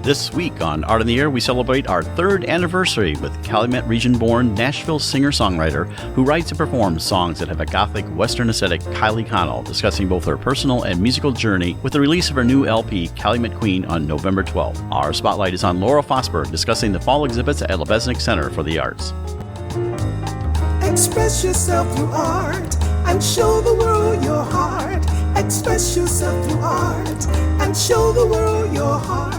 This week on Art in the Air, we celebrate our third anniversary with Calumet Region-born Nashville singer-songwriter who writes and performs songs that have a gothic Western aesthetic, Kiely Connell, discussing both her personal and musical journey with the release of her new LP, Calumet Queen, on November 12th. Our spotlight is on Lora Fosberg discussing the fall exhibits at Lubeznik Center for the Arts. Express yourself through art and show the world your heart. Express yourself through art and show the world your heart.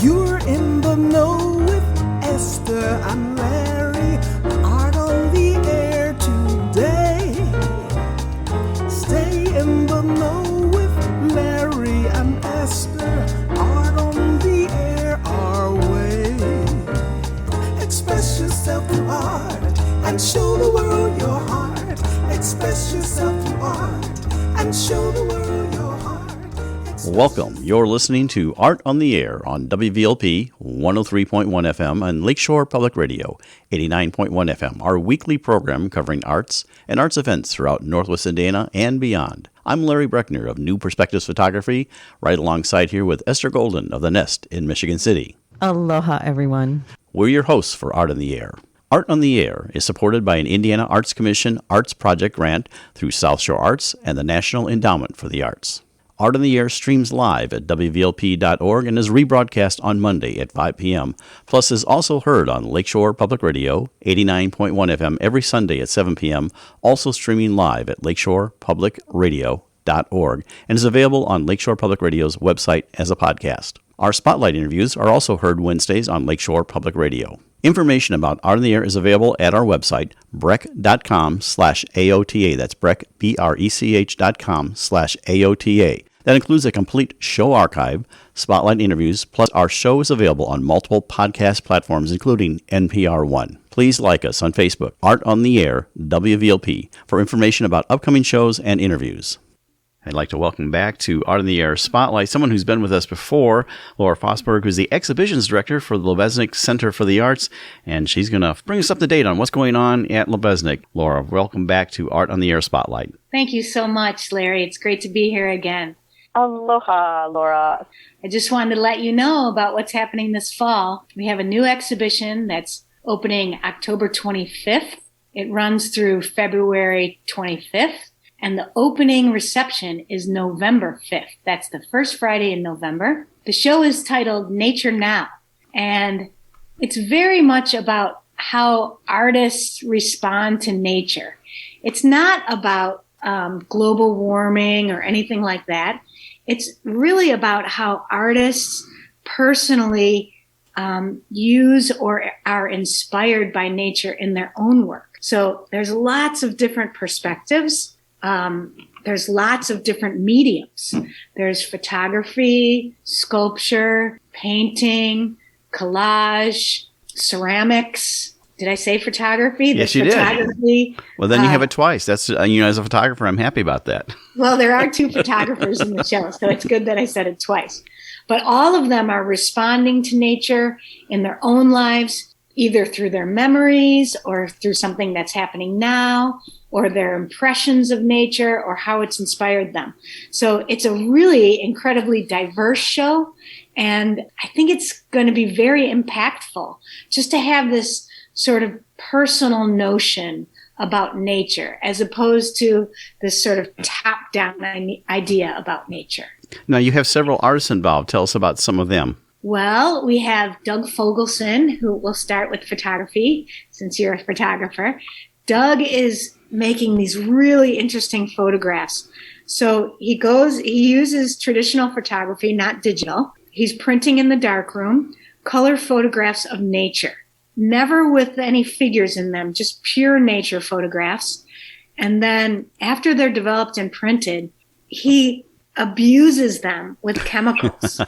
You're in the know with Esther and Larry. Art on the air today. Stay in the know with Larry and Esther. Art on the air our way. Express yourself through art and show the world your heart. Express yourself through art and show the world your heart. Welcome. You're listening to Art on the Air on WVLP 103.1 FM and Lakeshore Public Radio 89.1 FM, our weekly program covering arts and arts events throughout Northwest Indiana and beyond. I'm Larry Breckner of New Perspectives Photography, right alongside here with Esther Golden of The Nest in Michigan City. Aloha, everyone. We're your hosts for Art on the Air. Art on the Air is supported by an Indiana Arts Commission Arts Project grant through South Shore Arts and the National Endowment for the Arts. Art on the Air streams live at WVLP.org and is rebroadcast on Monday at 5 p.m., plus is also heard on Lakeshore Public Radio 89.1 FM every Sunday at 7 p.m., also streaming live at lakeshorepublicradio.org, and is available on Lakeshore Public Radio's website as a podcast. Our spotlight interviews are also heard Wednesdays on Lakeshore Public Radio. Information about Art on the Air is available at our website, breck.com/AOTA. That's Breck, BRECH.com/AOTA. That includes a complete show archive, spotlight interviews, plus our show is available on multiple podcast platforms, including NPR One. Please like us on Facebook, Art on the Air, WVLP, for information about upcoming shows and interviews. I'd like to welcome back to Art in the Air Spotlight someone who's been with us before, Lora Fosberg, who's the Exhibitions Director for the Lubeznik Center for the Arts, and she's going to bring us up to date on what's going on at Lubeznik. Lora, welcome back to Art on the Air Spotlight. Thank you so much, Larry. It's great to be here again. Aloha, Lora. I just wanted to let you know about what's happening this fall. We have a new exhibition that's opening October 25th. It runs through February 25th. And the opening reception is November 5th. That's the first Friday in November. The show is titled Nature Now. And it's very much about how artists respond to nature. It's not about global warming or anything like that. It's really about how artists personally use or are inspired by nature in their own work. So there's lots of different perspectives. There's lots of different mediums. There's photography, sculpture, painting, collage, ceramics. Did I say photography? Yes, you did. Well, then you have it twice. That's as a photographer, I'm happy about that. Well, there are two photographers in the show, so it's good that I said it twice. But all of them are responding to nature in their own lives, either through their memories or through something that's happening now, or their impressions of nature, or how it's inspired them. So it's a really incredibly diverse show, and I think it's going to be very impactful just to have this sort of personal notion about nature, as opposed to this sort of top-down idea about nature. Now, you have several artists involved. Tell us about some of them. Well, we have Doug Fogelson, who will start with photography, since you're a photographer. Doug is making these really interesting photographs. So he uses traditional photography, not digital. He's printing in the darkroom, color photographs of nature, never with any figures in them, just pure nature photographs. And then after they're developed and printed, he abuses them with chemicals.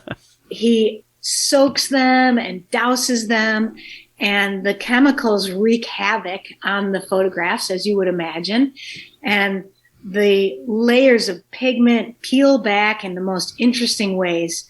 He soaks them and douses them, and the chemicals wreak havoc on the photographs, as you would imagine. And the layers of pigment peel back in the most interesting ways.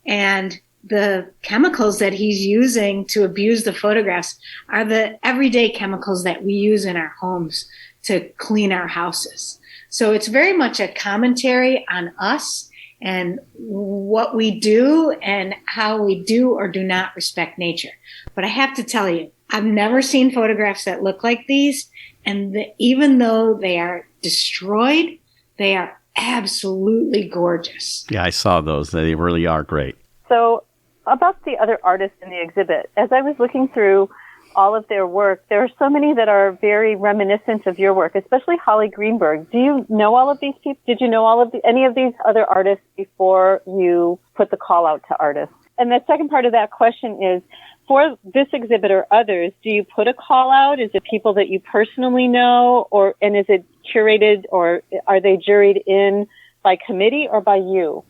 And the chemicals that he's using to abuse the photographs are the everyday chemicals that we use in our homes to clean our houses. So it's very much a commentary on us and what we do and how we do or do not respect nature. But I have to tell you, I've never seen photographs that look like these. And even though they are destroyed, they are absolutely gorgeous. Yeah, I saw those. They really are great. So about the other artists in the exhibit, as I was looking through all of their work, there are so many that are very reminiscent of your work, especially Holly Greenberg. Do you know all of these people? Did you know any of these other artists before you put the call out to artists? And the second part of that question is, for this exhibit or others, do you put a call out? Is it people that you personally know, and is it curated, or are they juried in by committee or by you?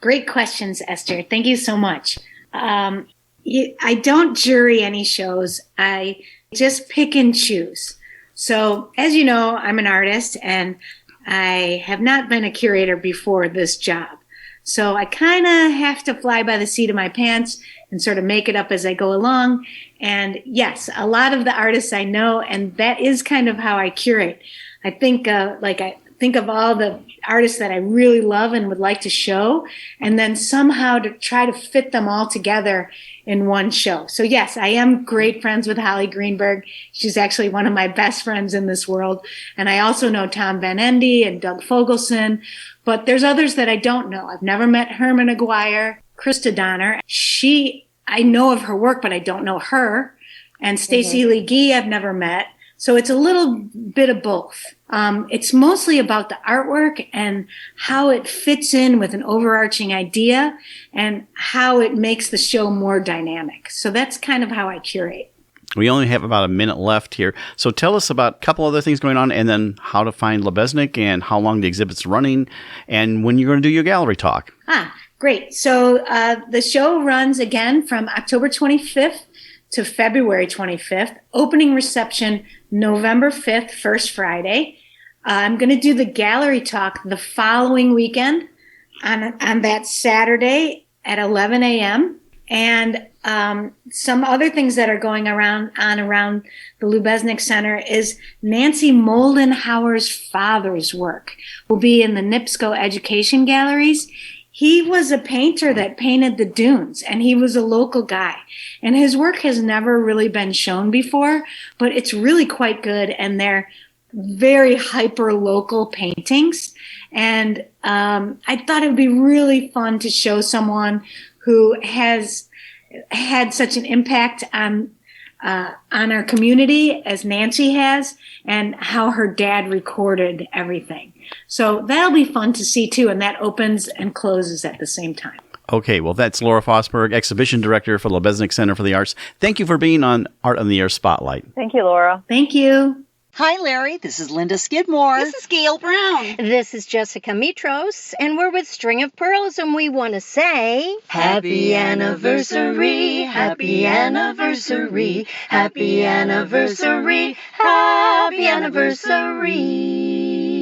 Great questions, Esther. Thank you so much. I don't jury any shows. I just pick and choose. So, as you know, I'm an artist, and I have not been a curator before this job. So I kind of have to fly by the seat of my pants and sort of make it up as I go along. And yes, a lot of the artists I know, and that is kind of how I curate. I think of all the artists that I really love and would like to show, and then somehow to try to fit them all together in one show. So yes, I am great friends with Holly Greenberg. She's actually one of my best friends in this world. And I also know Tom Van Endy and Doug Fogelson, but there's others that I don't know. I've never met Herman Aguirre, Krista Donner. I know of her work, but I don't know her. And Stacey Lee Gee, I've never met. So it's a little bit of both. It's mostly about the artwork and how it fits in with an overarching idea and how it makes the show more dynamic. So that's kind of how I curate. We only have about a minute left here. So tell us about a couple other things going on, and then how to find Lubeznik and how long the exhibit's running and when you're going to do your gallery talk. Great. So the show runs again from October 25th to February 25th. Opening reception November 5th, first Friday. I'm going to do the gallery talk the following weekend on that Saturday at 11 a.m. And some other things that are going around the Lubeznik Center is Nancy Moldenhauer's father's work will be in the NIPSCO Education Galleries. He was a painter that painted the dunes, and he was a local guy. And his work has never really been shown before, but it's really quite good, and they're very hyper-local paintings. And I thought it would be really fun to show someone who has had such an impact on our community as Nancy has, and how her dad recorded everything. So that'll be fun to see too, and that opens and closes at the same time. Okay, well, that's Lora Fosberg, Exhibition Director for Lubeznik Center for the Arts. Thank you for being on Art on the Air Spotlight. Thank you, Laura. Thank you. Hi, Larry. This is Linda Skidmore. This is Gail Brown. This is Jessica Mitros, and we're with String of Pearls, and we want to say... Happy anniversary, happy anniversary, happy anniversary, happy anniversary.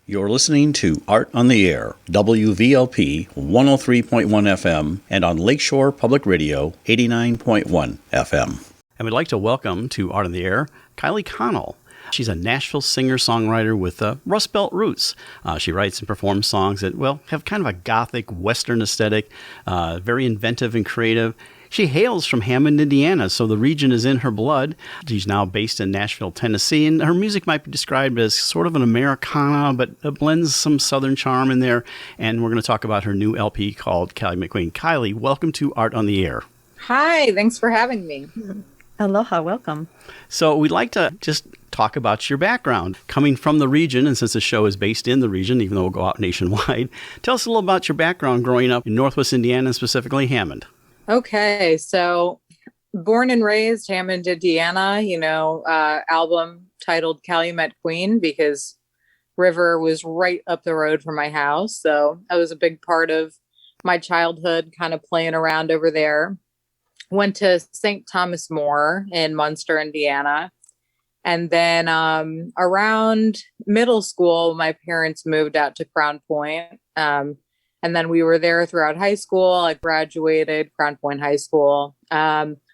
You're listening to Art on the Air, WVLP 103.1 FM, and on Lakeshore Public Radio 89.1 FM. And we'd like to welcome to Art on the Air, Kiely Connell. She's a Nashville singer-songwriter with Rust Belt roots. She writes and performs songs that, have kind of a gothic Western aesthetic, very inventive and creative. She hails from Hammond, Indiana, so the region is in her blood. She's now based in Nashville, Tennessee, and her music might be described as sort of an Americana, but it blends some Southern charm in there. And we're going to talk about her new LP called Calumet Queen. Kiely, welcome to Art on the Air. Hi, thanks for having me. Aloha, welcome. So we'd like to just talk about your background. Coming from the region, and since the show is based in the region, even though we'll go out nationwide, tell us a little about your background growing up in Northwest Indiana, and specifically Hammond. Okay, so born and raised Hammond, Indiana, album titled Calumet Queen because River was right up the road from my house. So that was a big part of my childhood, kind of playing around over there. Went to St. Thomas More in Munster, Indiana. And then around middle school, my parents moved out to Crown Point. And then we were there throughout high school. I graduated Crown Point High School.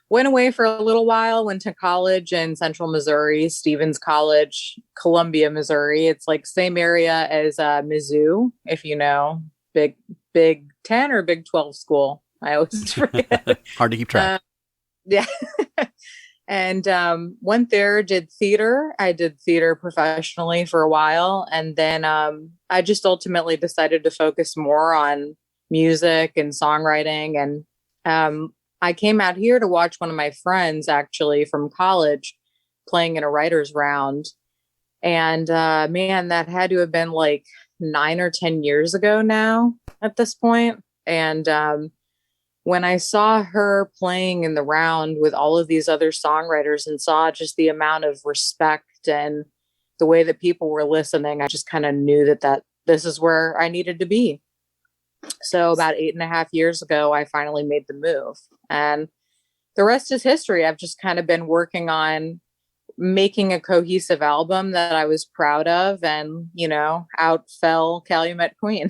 went away for a little while, went to college in Central Missouri, Stevens College, Columbia, Missouri. It's like same area as Mizzou, if you know, Big 10 or Big 12 school. I always forget. Hard to keep track. Yeah. And went there, did theater. I did theater professionally for a while. And then I just ultimately decided to focus more on music and songwriting. And I came out here to watch one of my friends actually from college playing in a writer's round. And man, that had to have been like 9 or 10 years ago now at this point. And when I saw her playing in the round with all of these other songwriters and saw just the amount of respect and the way that people were listening, I just kind of knew that this is where I needed to be. So about 8.5 years ago, I finally made the move, and the rest is history. I've just kind of been working on making a cohesive album that I was proud of, and, out fell Calumet Queen.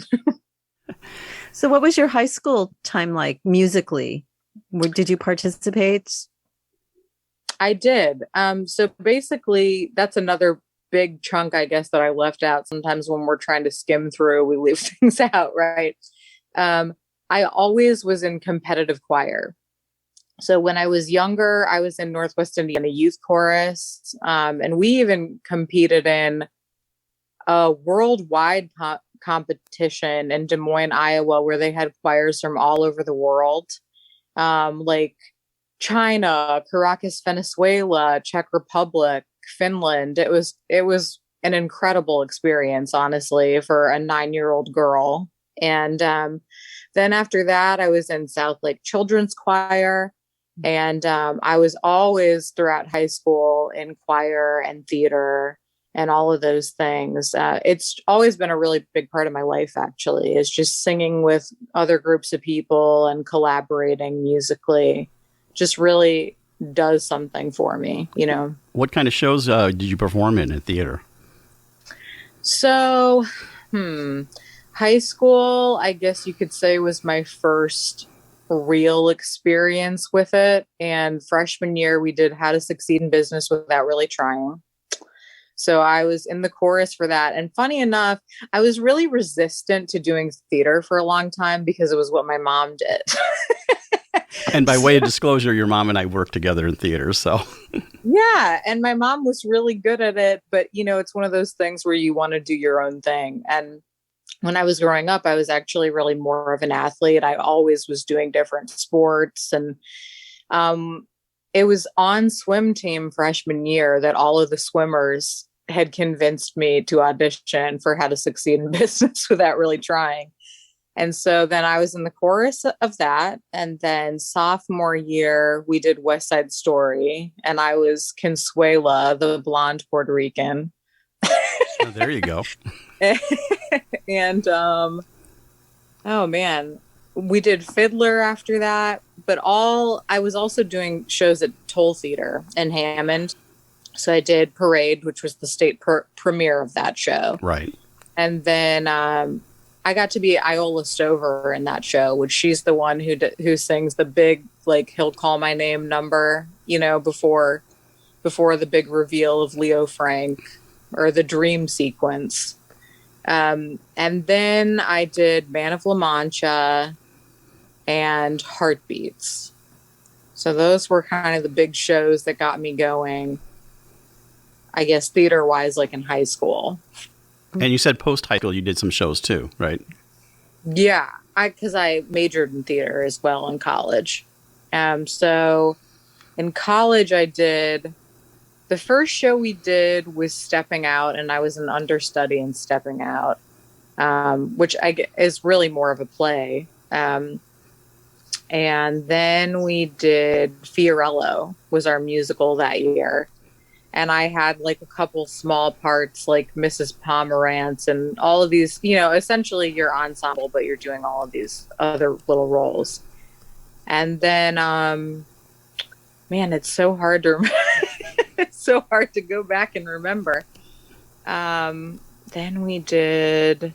So what was your high school time like musically? Did you participate? I did. So basically, that's another big chunk, I guess, that I left out. Sometimes when we're trying to skim through, we leave things out, right? I always was in competitive choir. So when I was younger, I was in Northwest Indiana Youth Chorus. And we even competed in a worldwide competition in Des Moines, Iowa, where they had choirs from all over the world, like China, Caracas, Venezuela, Czech Republic, Finland. It was an incredible experience, honestly, for a 9-year-old girl. And then after that, I was in South Lake Children's Choir. And I was always throughout high school in choir and theater and all of those things. It's always been a really big part of my life, actually, is just singing with other groups of people and collaborating musically. Just really does something for me, What kind of shows did you perform in theater? So, high school, I guess you could say, was my first real experience with it. And freshman year, we did How to Succeed in Business Without Really Trying. So I was in the chorus for that. And funny enough, I was really resistant to doing theater for a long time because it was what my mom did. And by way of disclosure, your mom and I worked together in theater, so. Yeah, and my mom was really good at it, but it's one of those things where you want to do your own thing. And when I was growing up, I was actually really more of an athlete. I always was doing different sports, and it was on swim team freshman year that all of the swimmers had convinced me to audition for How to Succeed in Business Without Really Trying. And so then I was in the chorus of that. And then sophomore year, we did West Side Story. And I was Consuela, the blonde Puerto Rican. Oh, there you go. And, oh man, we did Fiddler after that. But I was also doing shows at Toll Theater in Hammond. So I did Parade, which was the state premiere of that show. Right. And then I got to be Iola Stover in that show, which she's the one who sings the big, like, He'll Call My Name number, before the big reveal of Leo Frank, or the dream sequence. And then I did Man of La Mancha and Heartbeats. So those were kind of the big shows that got me going, I guess, theater-wise, like in high school. And you said post-high school you did some shows too, right? Yeah, because I majored in theater as well in college. So in college I did, the first show we did was Stepping Out, and I was an understudy in Stepping Out, which is really more of a play. And then we did Fiorello, was our musical that year. And I had like a couple small parts like Mrs. Pomerantz and all of these, essentially your ensemble, but you're doing all of these other little roles. And then, man, it's so hard to remember. It's so hard to go back and remember. Then we did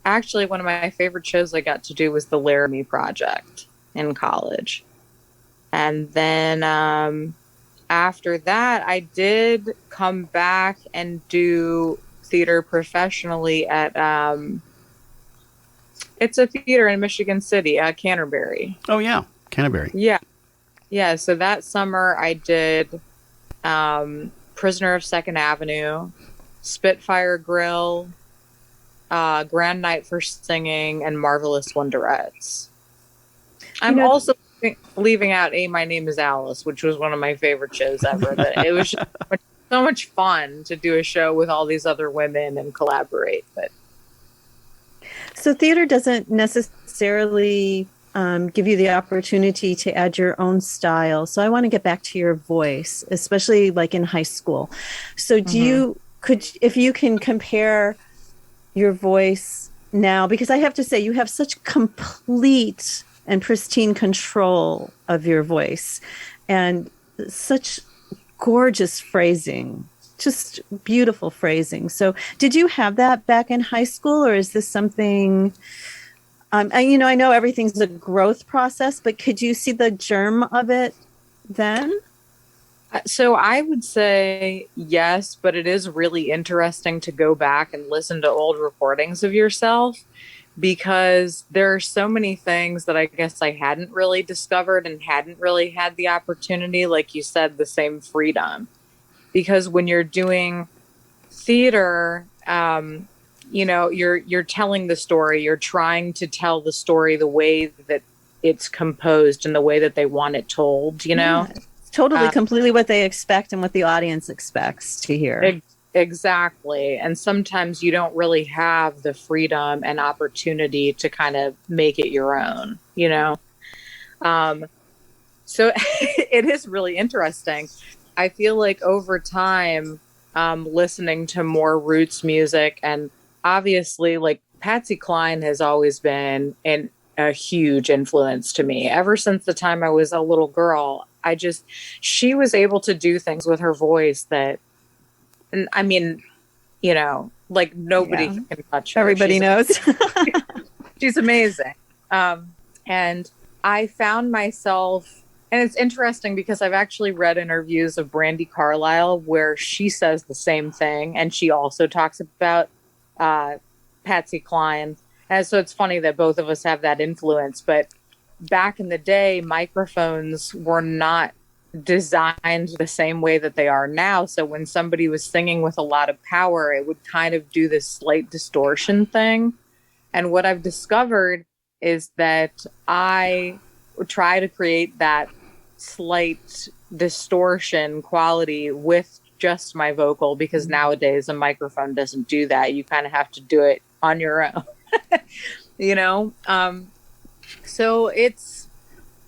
actually, one of my favorite shows I got to do was the Laramie Project in college. And then after that, I did come back and do theater professionally at it's a theater in Michigan City, Canterbury. Oh, yeah. Canterbury. Yeah. So that summer I did Prisoner of Second Avenue, Spitfire Grill, Grand Night for Singing, and Marvelous Wonderettes. I'm also leaving out My Name is Alice, which was one of my favorite shows ever. But it was just so much fun to do a show with all these other women and collaborate. But So theater doesn't necessarily give you the opportunity to add your own style. So I want to get back to your voice, especially like in high school. So if you can compare your voice now, because I have to say you have such complete and pristine control of your voice and such gorgeous phrasing, just beautiful phrasing. So did you have that back in high school, or is this something, I know everything's a growth process, but could you see the germ of it then? So I would say yes, but it is really interesting to go back and listen to old recordings of yourself, because there are so many things that I guess I hadn't really discovered and hadn't really had the opportunity, like you said, the same freedom. Because when you're doing theater, you're telling the story, you're trying to tell the story the way that it's composed and the way that they want it told, Yeah. It's totally, completely what they expect and what the audience expects to hear. Exactly. And sometimes you don't really have the freedom and opportunity to kind of make it your own, So it is really interesting. I feel like over time, listening to more roots music, and obviously like Patsy Cline has always been a huge influence to me ever since the time I was a little girl. She was able to do things with her voice that, and I mean, like nobody can touch her. Everybody knows. She's amazing. And I found myself, and it's interesting because I've actually read interviews of Brandi Carlile where she says the same thing. And she also talks about Patsy Cline. And so it's funny that both of us have that influence. But back in the day, microphones were not designed the same way that they are now. So when somebody was singing with a lot of power, it would kind of do this slight distortion thing. And what I've discovered is that I try to create that slight distortion quality with just my vocal, because nowadays a microphone doesn't do that. You kind of have to do it on your own, So it's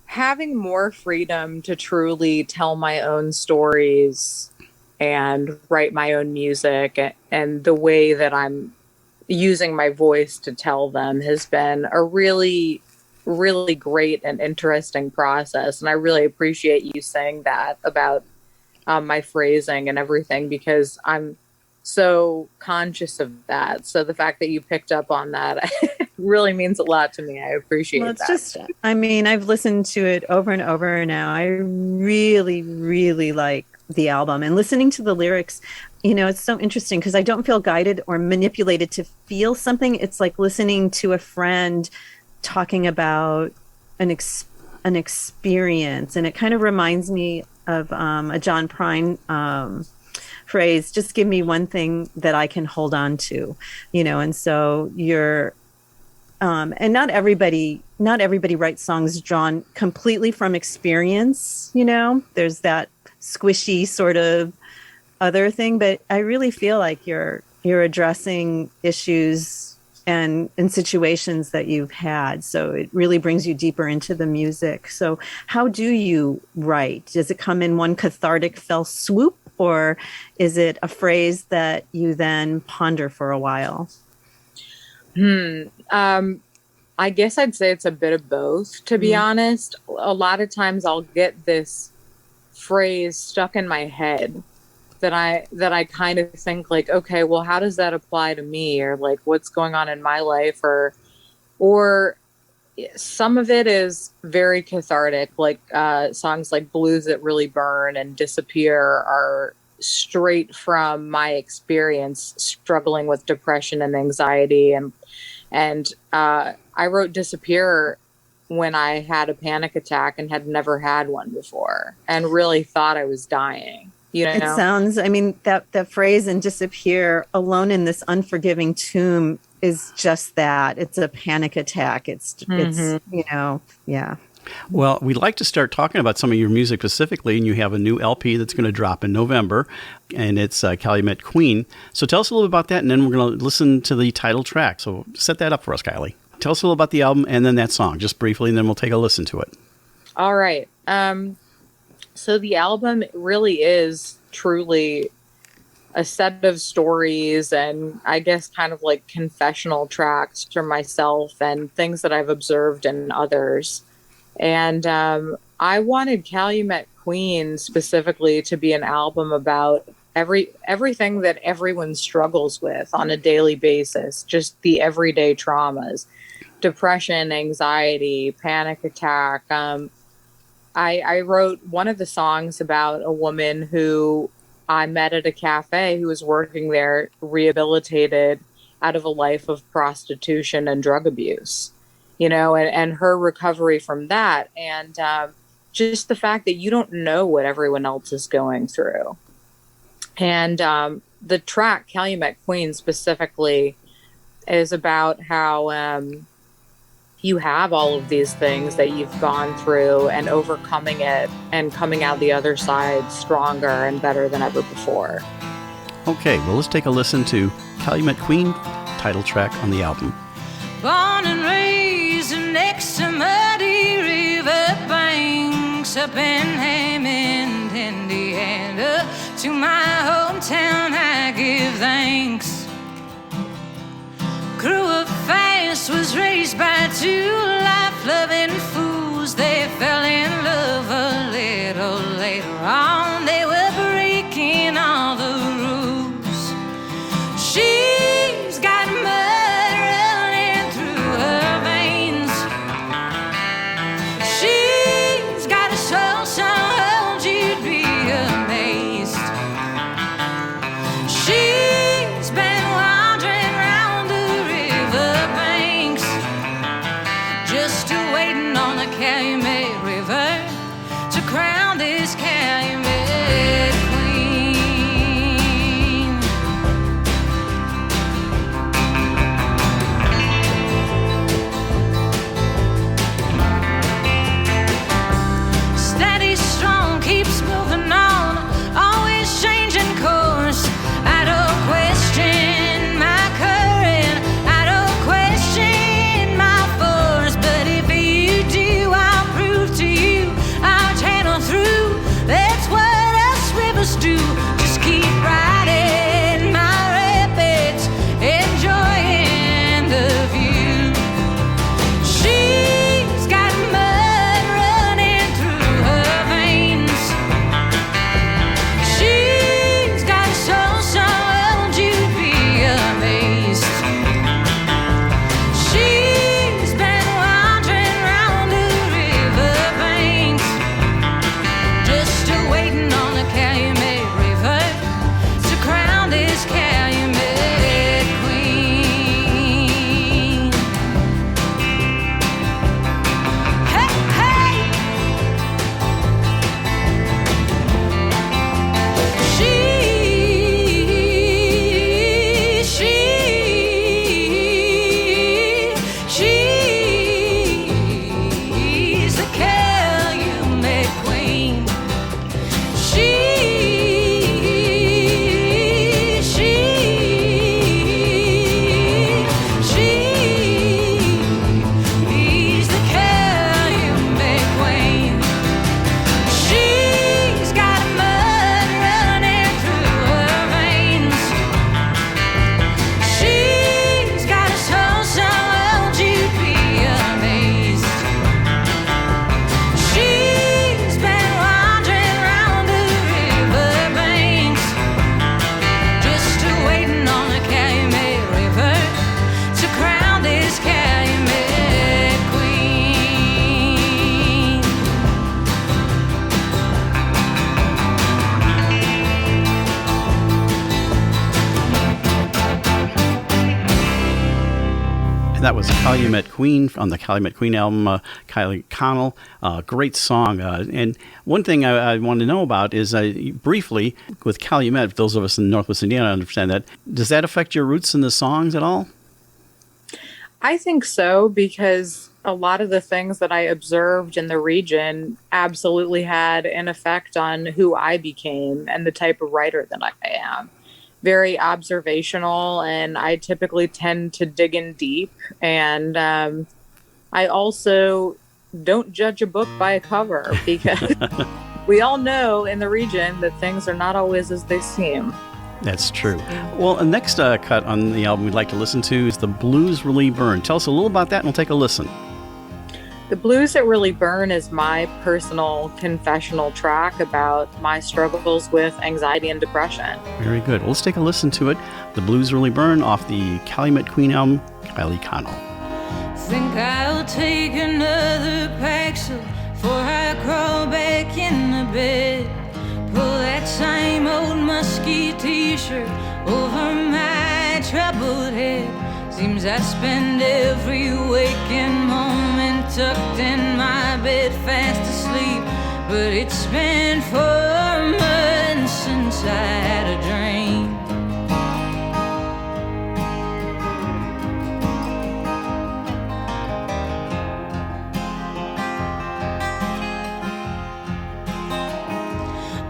having more freedom to truly tell my own stories and write my own music, and the way that I'm using my voice to tell them has been a really, really great and interesting process. And I really appreciate you saying that about my phrasing and everything, because I'm so conscious of that. So the fact that you picked up on that really means a lot to me. I appreciate that. I've listened to it over and over now. I really, really like the album, and listening to the lyrics, it's so interesting because I don't feel guided or manipulated to feel something. It's like listening to a friend talking about an experience. And it kind of reminds me of a John Prine phrase, just give me one thing that I can hold on to, and so you're and not everybody writes songs drawn completely from experience, there's that squishy sort of other thing, but I really feel like you're addressing issues and in situations that you've had, so it really brings you deeper into the music. So how do you write? Does it come in one cathartic fell swoop, or is it a phrase that you then ponder for a while? I guess I'd say it's a bit of both, to be honest. A lot of times I'll get this phrase stuck in my head that I kind of think like, okay, well, how does that apply to me? Or like, what's going on in my life? Or some of it is very cathartic, like songs like Blues That Really Burn and Disappear are straight from my experience struggling with depression and anxiety. And I wrote Disappear when I had a panic attack and had never had one before and really thought I was dying. You know? It sounds, I mean, that phrase and Disappear, alone in this unforgiving tomb, is just that. It's a panic attack. It's yeah. Well, we'd like to start talking about some of your music specifically, and you have a new LP that's going to drop in November, and it's Calumet Queen. So tell us a little bit about that, and then we're going to listen to the title track. So set that up for us, Kiely. Tell us a little about the album and then that song, just briefly, and then we'll take a listen to it. All right. So the album really is truly a set of stories and I guess kind of like confessional tracks from myself and things that I've observed in others. And I wanted Calumet Queen specifically to be an album about everything that everyone struggles with on a daily basis, just the everyday traumas, depression, anxiety, panic attack. I wrote one of the songs about a woman who I met at a cafe who was working there, rehabilitated out of a life of prostitution and drug abuse, you know, and her recovery from that. And just the fact that you don't know what everyone else is going through. And the track Calumet Queen specifically is about how you have all of these things that you've gone through and overcoming it and coming out the other side stronger and better than ever before. Okay, well, let's take a listen to Calumet Queen, title track on the album. Born and raised next to muddy river banks up in Hammond, Indiana. To my hometown I give thanks. Grew up fast, was raised by two life-loving fools. They fell in love a little later on. They were breaking all the rules. She's got mud running through her veins. She's got a soul so old you'd be amazed. She's been wandering round the river banks, just waiting on the Calumet River to crown this Calumet Queen. Steady, strong, keeps moving on, always changing course. I don't question my current, I don't question my force, but if you do, I'll prove to you I'll channel through That was Calumet Queen on the Calumet Queen album, Kiely Connell. Great song. And one thing I want to know about is briefly with Calumet, those of us in Northwest Indiana understand that. Does that affect your roots in the songs at all? I think so, because a lot of the things that I observed in the region absolutely had an effect on who I became and the type of writer that I am. Very observational, and I typically tend to dig in deep. And I also don't judge a book by a cover, because we all know in the region that things are not always as they seem. That's true. Well, the next cut on the album we'd like to listen to is The Blues Really Burn. Tell us a little about that and we'll take a listen. The Blues That Really Burn is my personal confessional track about my struggles with anxiety and depression. Very good. Well, let's take a listen to it. The Blues Really Burn off the Calumet Queen album, Kiely Connell. Think I'll take another Paxil before I crawl back in the bed. Pull that same old musky t-shirt over my troubled head. Seems I spend every waking moment tucked in my bed fast asleep. But it's been 4 months since I had a dream.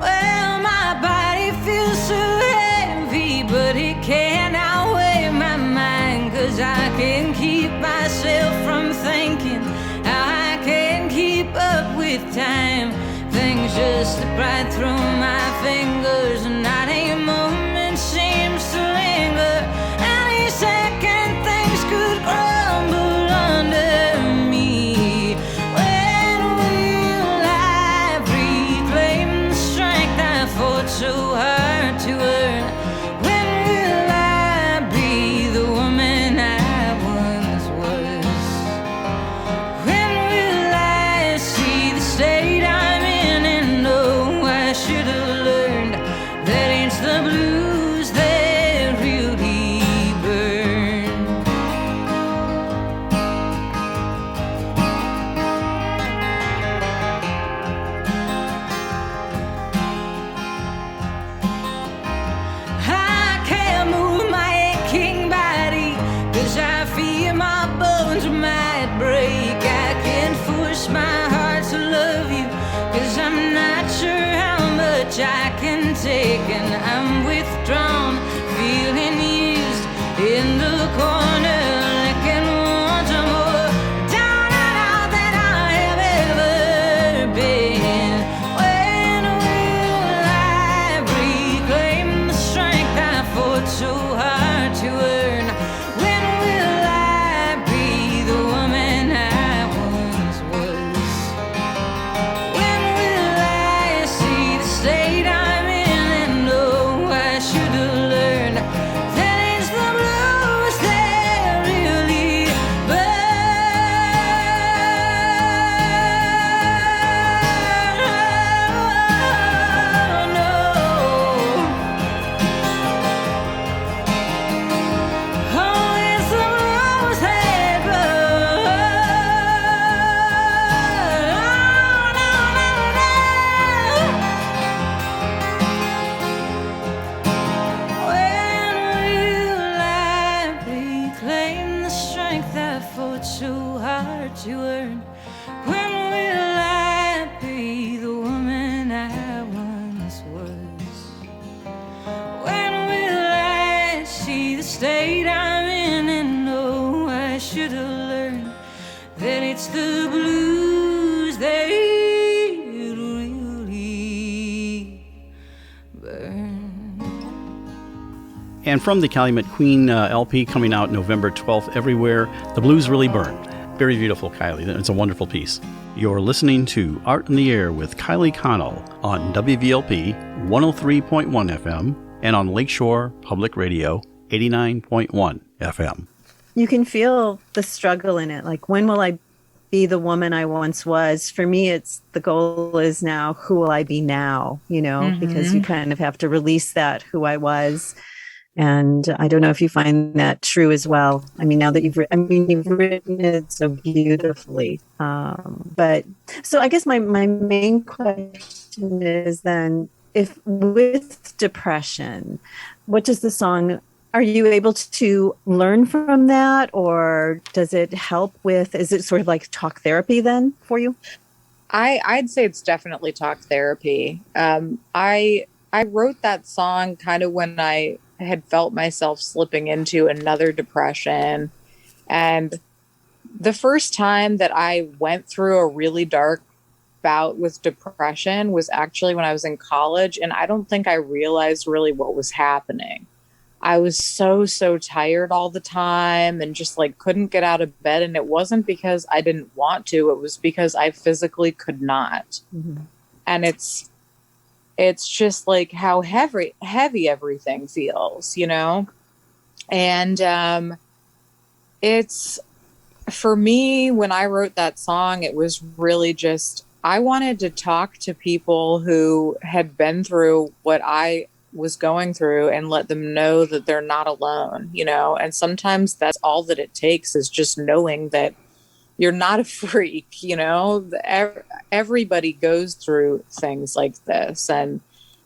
Well, my body feels so heavy, but it can't outweigh my mind. 'Cause I can keep myself from thinking how I can keep up with time. Things just slip right through my fingers, and not a moment seems to linger. Any second things could crumble under me. When will I reclaim the strength I fought so hard to earn? When will I be the woman I once was? When will I see the state I'm in and know I should have learned that it's the blues that really burn? I can't move my aching body, 'cause I fear my bones might break. I can't force my heart to love you, 'cause I'm not sure how much I can take. And I'm withdrawn, feeling used in the corner, like I want more, down and out than I have ever been. When will I reclaim the strength I fought so hard to earn? When will I be the woman I once was? When will I see the state I'm in and know I should have learned that it's the blues that really burn? Oh, it's the blues that burn. When will I reclaim the strength I fought so hard to earn? When will I be the woman I once was? When will I see the state I'm in and know I should have learned that it's the blues that really burn? And from the Calumet Queen LP coming out November 12th everywhere, The Blues Really Burn. Very beautiful, Kiely. It's a wonderful piece. You're listening to Art in the Air with Kiely Connell on WVLP 103.1 FM and on Lakeshore Public Radio 89.1 FM. You can feel the struggle in it. Like, when will I be the woman I once was? For me, it's the goal is now, who will I be now? You know, because you kind of have to release that who I was. And I don't know if you find that true as well. I mean, now that you've written it so beautifully. But so I guess my main question is then, if with depression, what does the song, are you able to learn from that, or does it help with, is it sort of like talk therapy then for you? I'd say it's definitely talk therapy. I wrote that song kind of when I had felt myself slipping into another depression. And the first time that I went through a really dark bout with depression was actually when I was in college. And I don't think I realized really what was happening. I was so tired all the time and just like couldn't get out of bed. And it wasn't because I didn't want to, it was because I physically could not. Mm-hmm. And it's just like how heavy everything feels, you know? And it's, for me, when I wrote that song, it was really just, I wanted to talk to people who had been through what I was going through and let them know that they're not alone, you know? And sometimes that's all that it takes, is just knowing that you're not a freak, you know? Everybody goes through things like this, and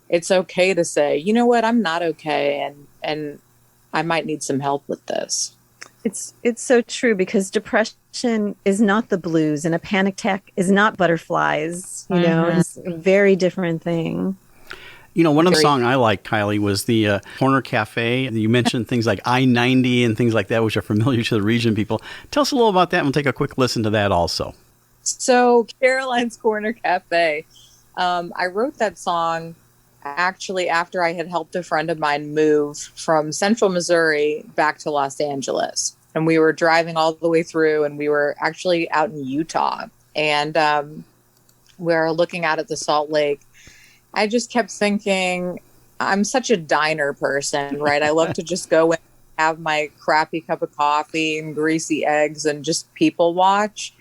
it's okay to say, you know what, I'm not okay, and I might need some help with this. It's so true, because depression is not the blues, and a panic attack is not butterflies, you know? It's a very different thing. You know, one of the songs I like, Kiely, was the Corner Cafe. You mentioned things like I-90 and things like that, which are familiar to the region people. Tell us a little about that, and we'll take a quick listen to that also. So Caroline's Corner Cafe, I wrote that song actually after I had helped a friend of mine move from central Missouri back to Los Angeles. And we were driving all the way through, and we were actually out in Utah. And we were looking out at the Salt Lake. I just kept thinking, I'm such a diner person, right? I love to just go and have my crappy cup of coffee and greasy eggs and just people watch.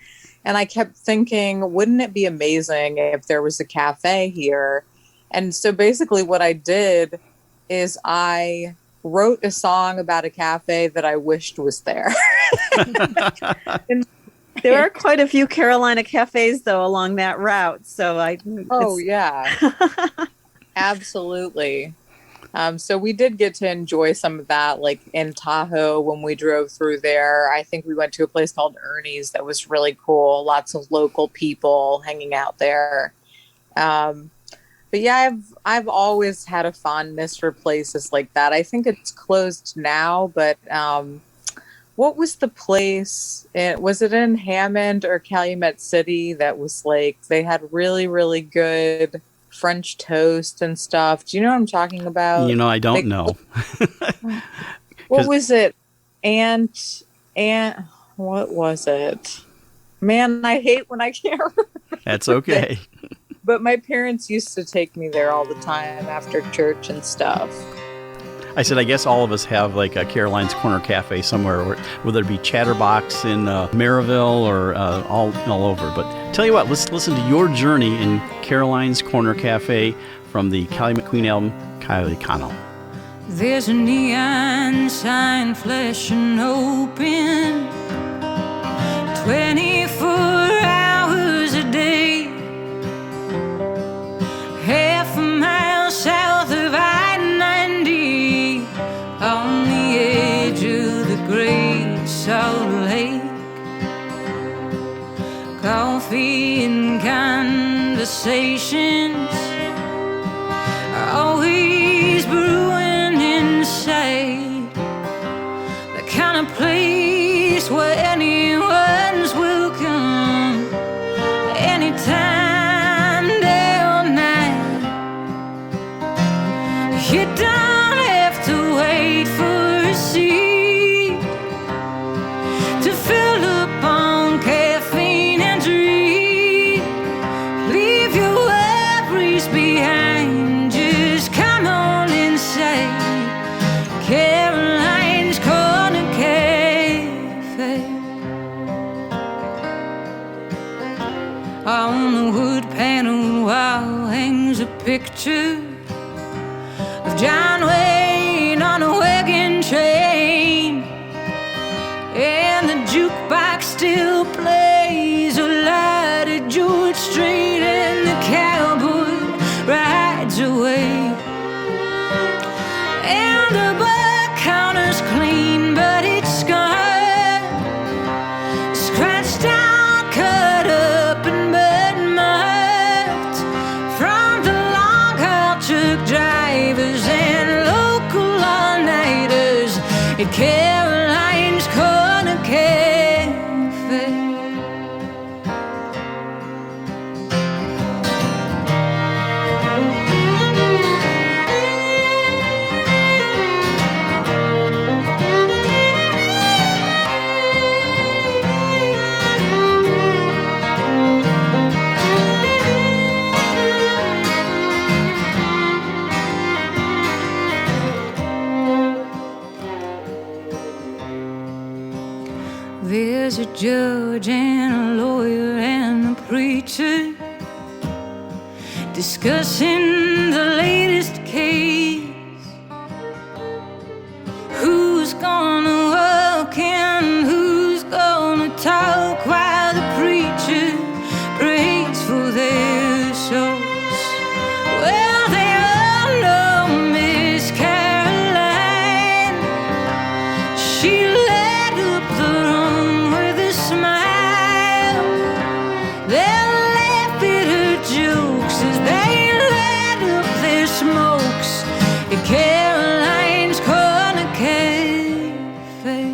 And I kept thinking, wouldn't it be amazing if there was a cafe here? And so basically what I did is I wrote a song about a cafe that I wished was there. And there are quite a few Carolina cafes, though, along that route. So yeah, absolutely. So we did get to enjoy some of that, like in Tahoe when we drove through there. I think we went to a place called Ernie's that was really cool. Lots of local people hanging out there. But yeah, I've always had a fondness for places like that. I think it's closed now, but what was the place? Was it in Hammond or Calumet City that was like, they had really, really good French toast and stuff? Do you know what I'm talking about? You know, I don't know. What was it? What was it? Man, I hate when I can't remember. That's okay. But my parents used to take me there all the time after church and stuff. I said, I guess all of us have like a Caroline's Corner Cafe somewhere, whether it be Chatterbox in Maryville or all over. But tell you what, let's listen to your journey in Caroline's Corner Cafe from the Calumet Queen album, Kiely Connell. There's a neon sign flashing open 24 hours a day, half a mile south of I-90, on the edge of the Great Salt Lake. Coffee and conversations are always brewing inside, the kind of place where anyone's welcome, anytime, day or night. You don't have to wait for a seat to fill up on caffeine and dream. Leave your worries behind, just come on inside Caroline's Corner Cafe. On the wood panel wall hangs a picture of John Wayne on a wagon street and the cowboy rides away. And the buck counter's clean, but it's scarred, scratched out, cut up, and mud marked from the long haul truck drivers and local all-nighters at Caroline's Corner Cafe. There's a judge and a lawyer and a preacher discussing the latest case. Who's gonna walk and who's gonna talk while the preacher prays for their souls? Well, they all know Miss Caroline. She led up the room with a smile. They'll laugh at her jokes as they light up their smokes at Caroline's Corner Cafe.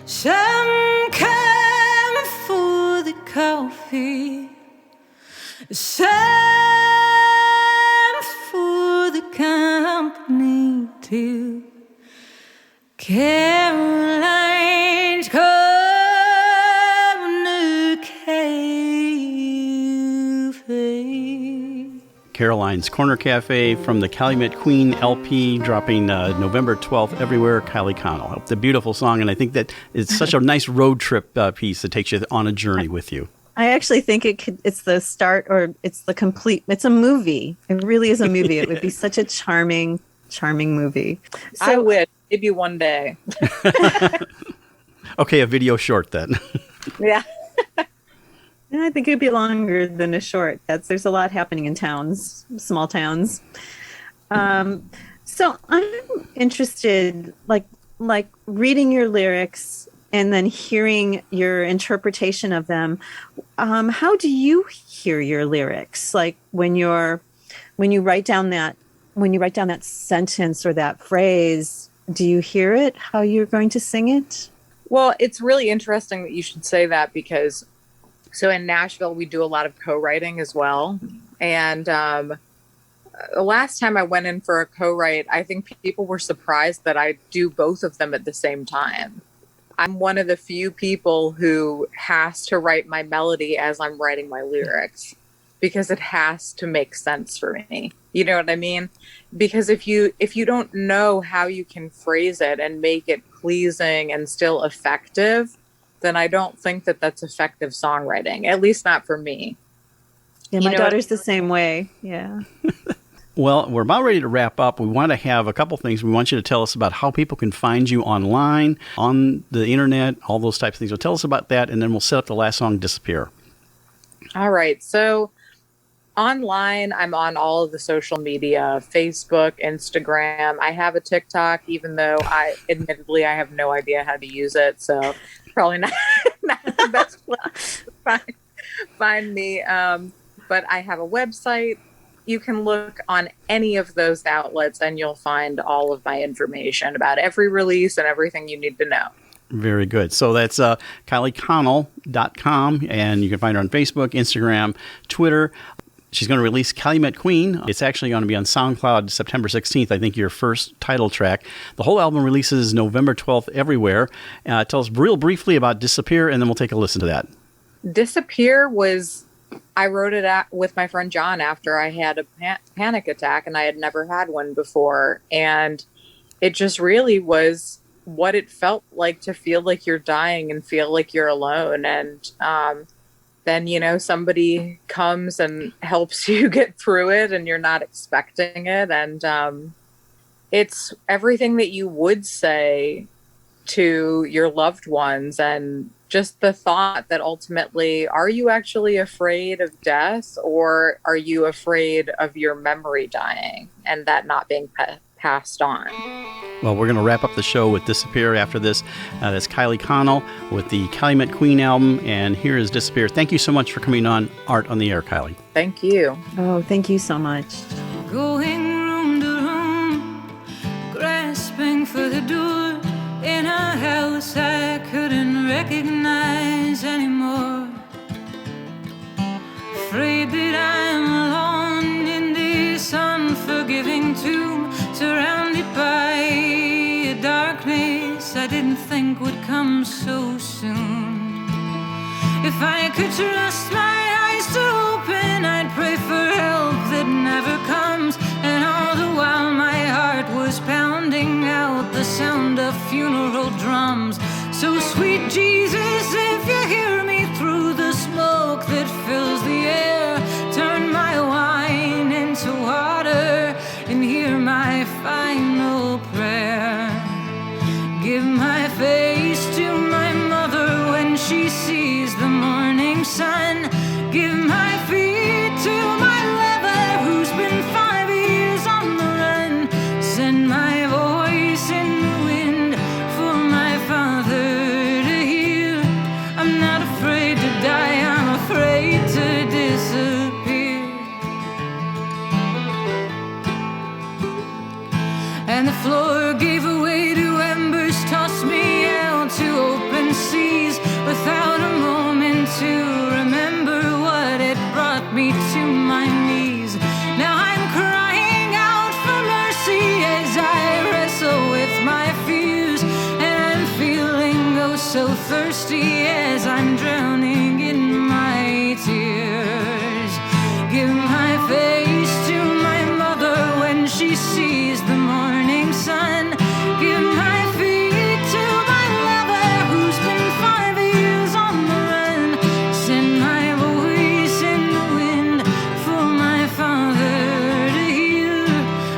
Some come for the coffee, some for the company too. Caroline's Corner Cafe. Caroline's Corner Cafe from the Calumet Queen LP, dropping November 12th everywhere. Kiely Connell. The beautiful song, and I think that it's such a nice road trip piece that takes you on a journey with you. I actually think it's the start, or it's the complete. It's a movie. It really is a movie. It would be such a charming movie. So, I wish. Maybe one day. Okay, a video short then. Yeah. and I think it'd be longer than a short. There's a lot happening in towns, small towns. So I'm interested, like reading your lyrics and then hearing your interpretation of them. How do you hear your lyrics? Like when you write down that sentence or that phrase, do you hear it, how you're going to sing it? Well, it's really interesting that you should say that, because so in Nashville, we do a lot of co-writing as well. And the last time I went in for a co-write, I think people were surprised that I do both of them at the same time. I'm one of the few people who has to write my melody as I'm writing my lyrics, because it has to make sense for me. You know what I mean? Because if you don't know how you can phrase it and make it pleasing and still effective, then I don't think that that's effective songwriting, at least not for me. Yeah, my daughter's the same way. Yeah. Well, we're about ready to wrap up. We want to have a couple things. We want you to tell us about how people can find you online, on the internet, all those types of things. So tell us about that, and then we'll set up the last song, Disappear. All right. So online, I'm on all of the social media, Facebook, Instagram. I have a TikTok, even though I have no idea how to use it. So probably not the best place to find me. But I have a website. You can look on any of those outlets and you'll find all of my information about every release and everything you need to know. Very good. So that's KielyConnell.com, and you can find her on Facebook, Instagram, Twitter. She's going to release Calumet Queen. It's actually going to be on SoundCloud September 16th, I think, your first title track. The whole album releases November 12th everywhere. Tell us real briefly about Disappear, and then we'll take a listen to that. Disappear I wrote it with my friend John after I had a panic attack, and I had never had one before. And it just really was what it felt like to feel like you're dying and feel like you're alone. And then, somebody comes and helps you get through it, and you're not expecting it. And it's everything that you would say to your loved ones, and just the thought that ultimately, are you actually afraid of death, or are you afraid of your memory dying and that not being passed on? Well, we're going to wrap up the show with Disappear after this. That's Kiely Connell with the Calumet Queen album, and here is Disappear. Thank you so much for coming on Art on the Air, Kiely. Thank you. Oh, thank you so much. Going room to room, grasping for the door in a house I couldn't recognize anymore. Afraid that I'm alone in this unforgiving tomb, surrounded by a darkness I didn't think would come so soon. If I could trust my eyes to open, I'd pray for help that never comes. And all the while my heart was pounding out the sound of funeral drums. So sweet Jesus, if you hear me through the smoke that fills the air, turn my wine into water and hear my final prayer. Give my face to my mother when she sees the morning sun. Give my feet to my lover who's been 5 years on the run. Send my voice in the wind for my father to hear. I'm not afraid to die, I'm afraid to disappear. And the floor gave away to embers, tossed me out to open seas without a moment to remember what had brought me to my knees. Now I'm crying out for mercy as I wrestle with my fears, and I'm feeling oh so thirsty as I'm drowning in my tears. Give my face to my mother when she sees the morning sun. Give my feet to my lover who's been 5 years on the run. Send my voice in the wind for my father to hear.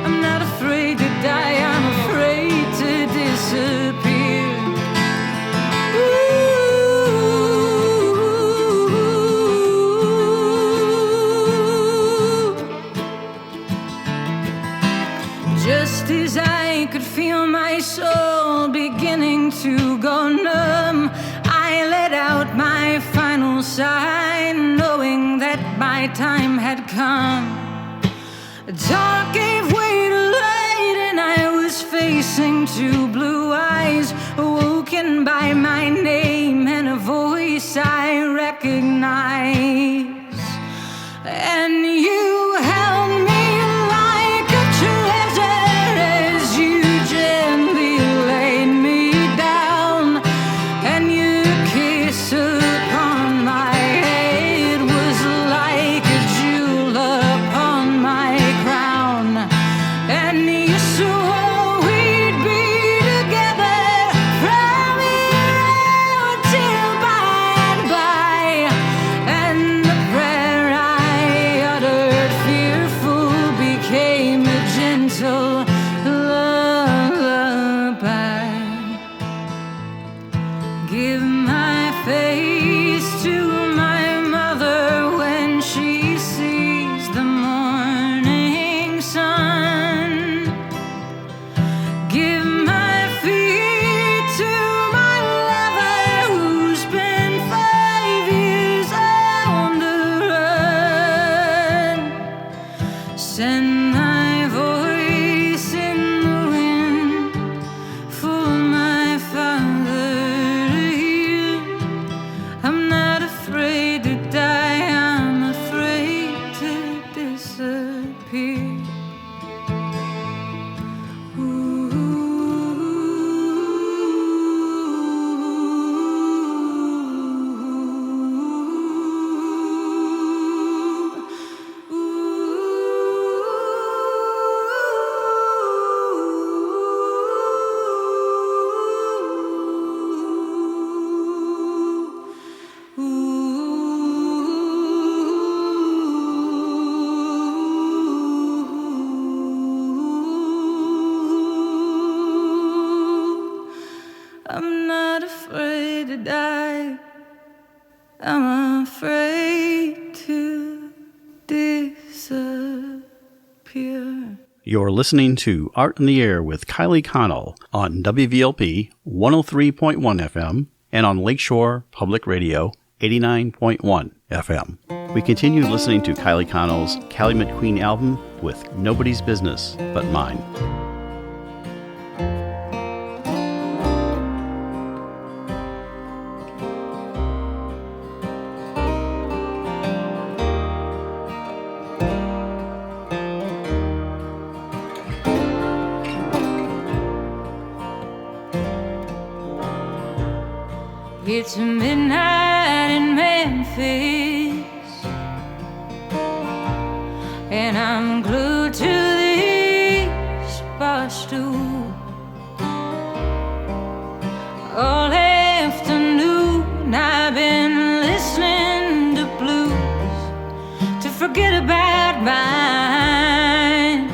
I'm not afraid to die, I'm afraid to disappear. Just as I could feel my soul beginning to go numb, I let out my final sigh, knowing that my time had come. Dark gave way to light, and I was facing two blue eyes, awoken by my name and a voice I recognize. And you held me like a treasure as you gently laid me down, and your kiss upon my head was like a jewel upon my crown. And you swore we'd be together from here till by and by. And the prayer I uttered I'm afraid to disappear. You're listening to Art in the Air with Kiely Connell on WVLP 103.1 FM and on Lakeshore Public Radio 89.1 FM. We continue listening to Kiely Connell's Calumet Queen album with Nobody's Business But Mine. It's midnight in Memphis, and I'm glued to this bar stool all afternoon. I've been listening to blues to forget about mine.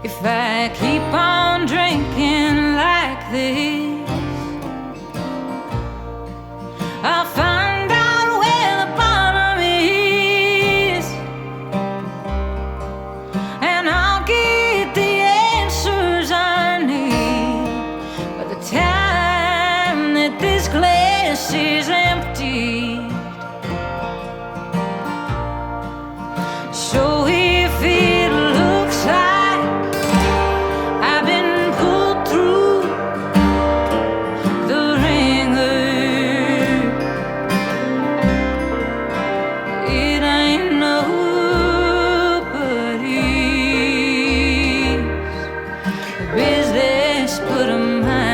If I keep on drinking like this, I'll find out where the bottom is, and I'll get the answers I need by the time that this glass is empty. So if it looks like I've been pulled through the ringer, it ain't nobody's business but a mine.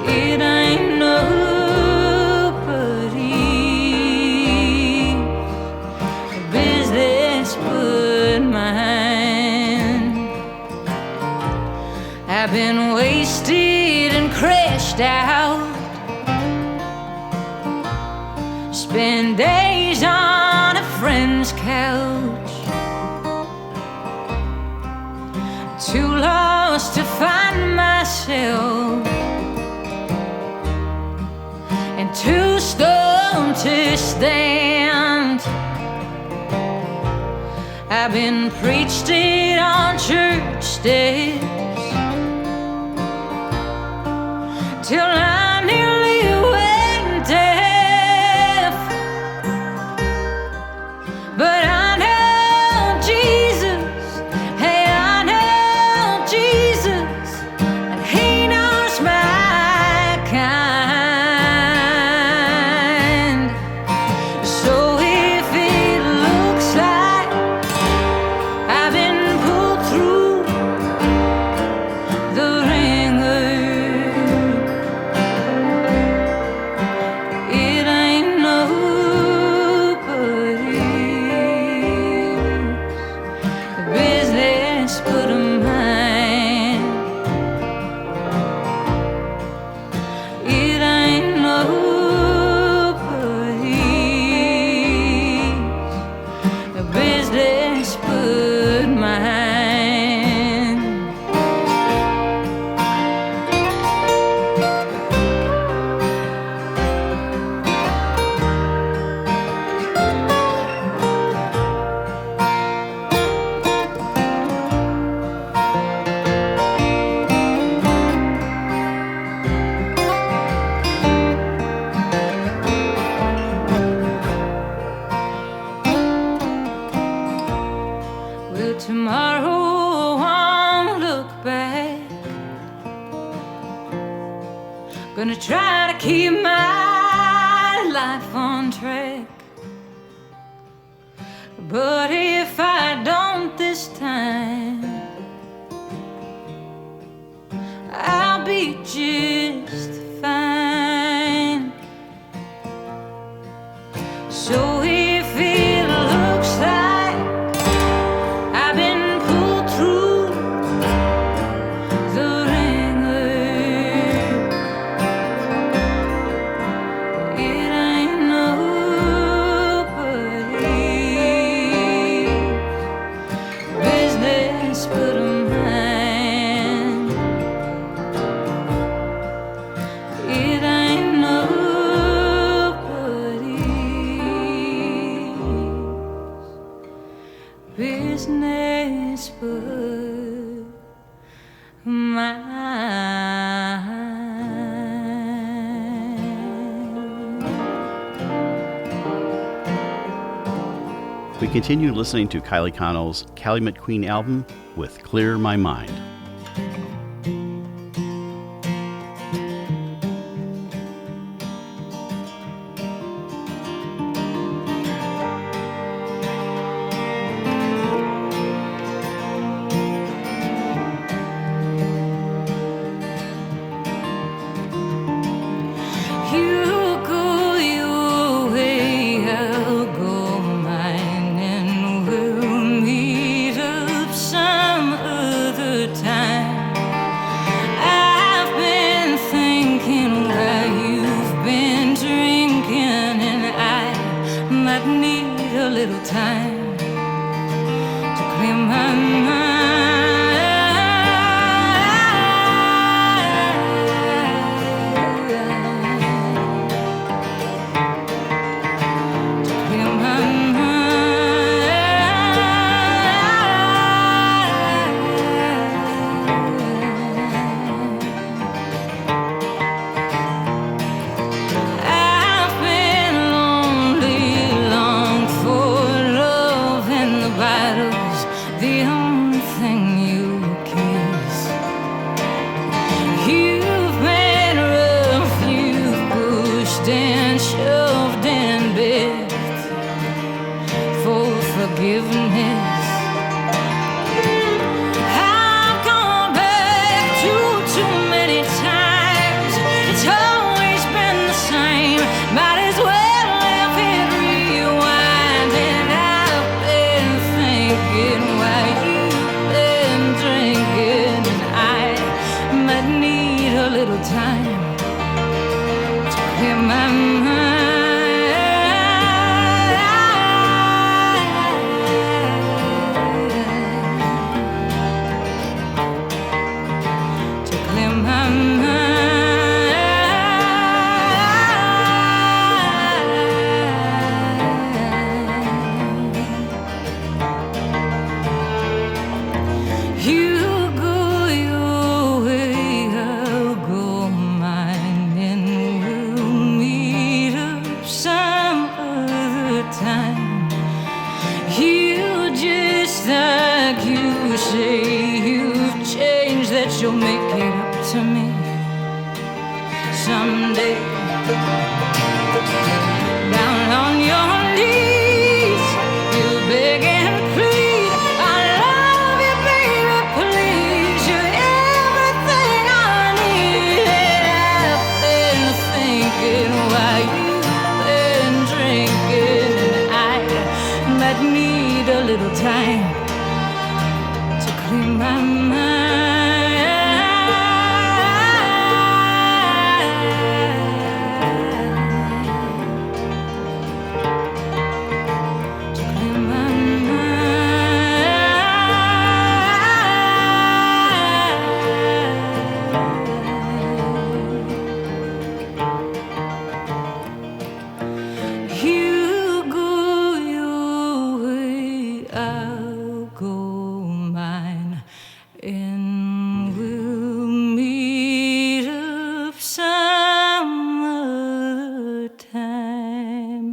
It ain't nobody's business but mine. I've been wasted and crashed out, spend days on a friend's couch, too lost to find myself, and too stoned to stand. I've been preached it on church steps till I nearly went deaf. But I know Jesus, hey, I know Jesus, and He knows my kind. So if it looks like I've been pulled through the ringer, it ain't nobody's business but a mine. It ain't nobody's business but mine. Well, tomorrow I'll look back, gonna try to keep my life on track. But if I don't this time, I'll be just fine. So if it looks like I've been pulled through the ringer, it ain't nobody's business but a mine. We continue listening to Kiely Connell's Calumet Queen album with Clear My Mind.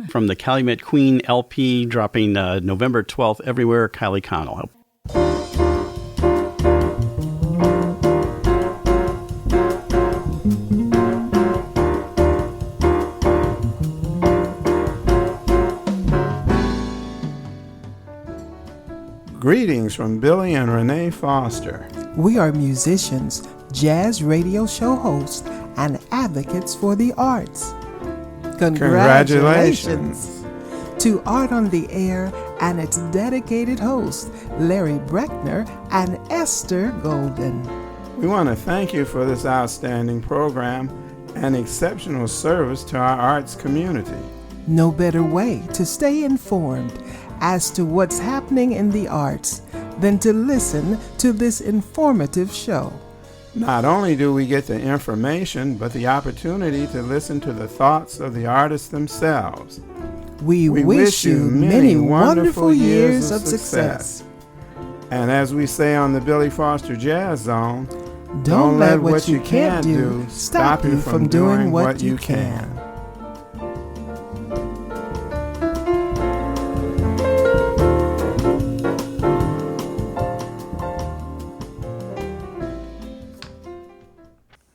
From the Calumet Queen LP, dropping November 12th everywhere, Kiely Connell. Greetings from Billy and Renee Foster. We are musicians, jazz radio show hosts, and advocates for the arts. Congratulations to Art on the Air and its dedicated hosts, Larry Breckner and Esther Golden. We want to thank you for this outstanding program and exceptional service to our arts community. No better way to stay informed as to what's happening in the arts than to listen to this informative show. Not only do we get the information, but the opportunity to listen to the thoughts of the artists themselves. We wish you many wonderful years of success. And as we say on the Billy Foster Jazz Zone, Don't let what you can't do stop you from doing what you can.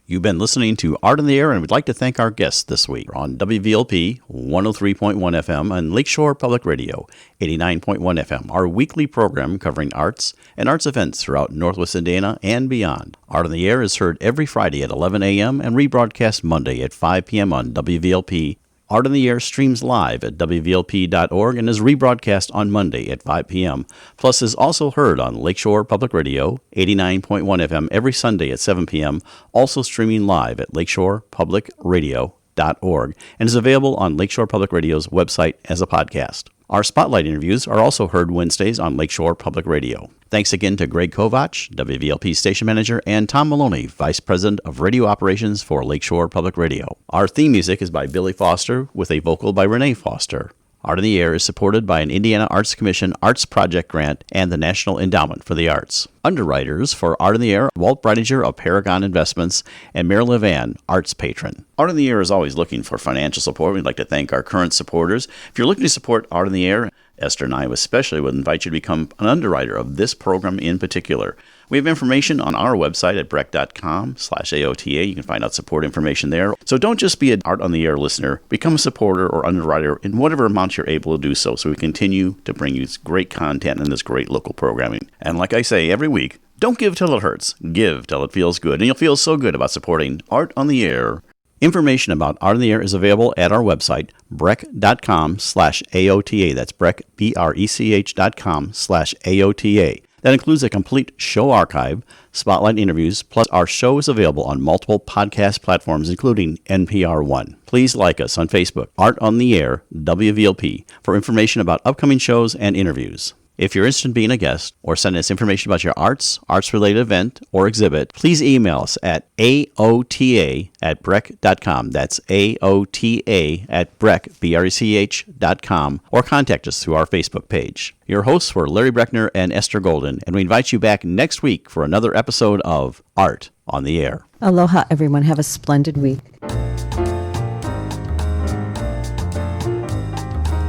You've been listening to Art in the Air, and we'd like to thank our guests this week on WVLP 103.1 FM and Lakeshore Public Radio 89.1 FM, our weekly program covering arts and arts events throughout Northwest Indiana and beyond. Art in the Air is heard every Friday at 11 a.m. and rebroadcast Monday at 5 p.m. on WVLP. Art in the Air streams live at WVLP.org and is rebroadcast on Monday at 5 p.m., plus is also heard on Lakeshore Public Radio, 89.1 FM every Sunday at 7 p.m., also streaming live at lakeshorepublicradio.org, and is available on Lakeshore Public Radio's website as a podcast. Our spotlight interviews are also heard Wednesdays on Lakeshore Public Radio. Thanks again to Greg Kovach, WVLP station manager, and Tom Maloney, vice president of radio operations for Lakeshore Public Radio. Our theme music is by Billy Foster with a vocal by Renee Foster. Art in the Air is supported by an Indiana Arts Commission Arts Project Grant and the National Endowment for the Arts. Underwriters for Art in the Air, Walt Breidinger of Paragon Investments and Marilyn Levan, Arts Patron. Art in the Air is always looking for financial support. We'd like to thank our current supporters. If you're looking to support Art in the Air, Esther and I especially would invite you to become an underwriter of this program in particular. We have information on our website at breck.com/AOTA. You can find out support information there. So don't just be an Art on the Air listener. Become a supporter or underwriter in whatever amount you're able to do so we continue to bring you great content and this great local programming. And like I say every week, don't give till it hurts. Give till it feels good. And you'll feel so good about supporting Art on the Air. Information about Art in the Air is available at our website, breck.com/AOTA. That's Breck, BRECH.com/AOTA. That includes a complete show archive, spotlight interviews, plus our show is available on multiple podcast platforms, including NPR One. Please like us on Facebook, Art on the Air, WVLP, for information about upcoming shows and interviews. If you're interested in being a guest or sending us information about your arts-related event or exhibit, please email us at aota@breck.com. That's aota@breck, BRECH.com, or contact us through our Facebook page. Your hosts were Larry Breckner and Esther Golden, and we invite you back next week for another episode of Art on the Air. Aloha, everyone. Have a splendid week.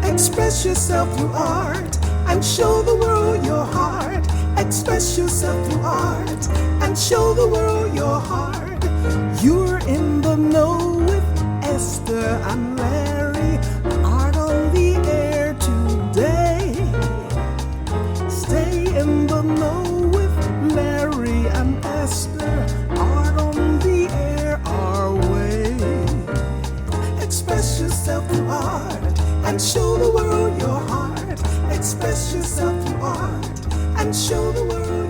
Express yourself through art and show the world your heart. Express yourself through art and show the world your heart. You're in the know with Esther and Larry. Art on the Air today. Stay in the know with Larry and Esther. Art on the Air our way. Express yourself through art and show the world your heart. Express yourself through art and show the world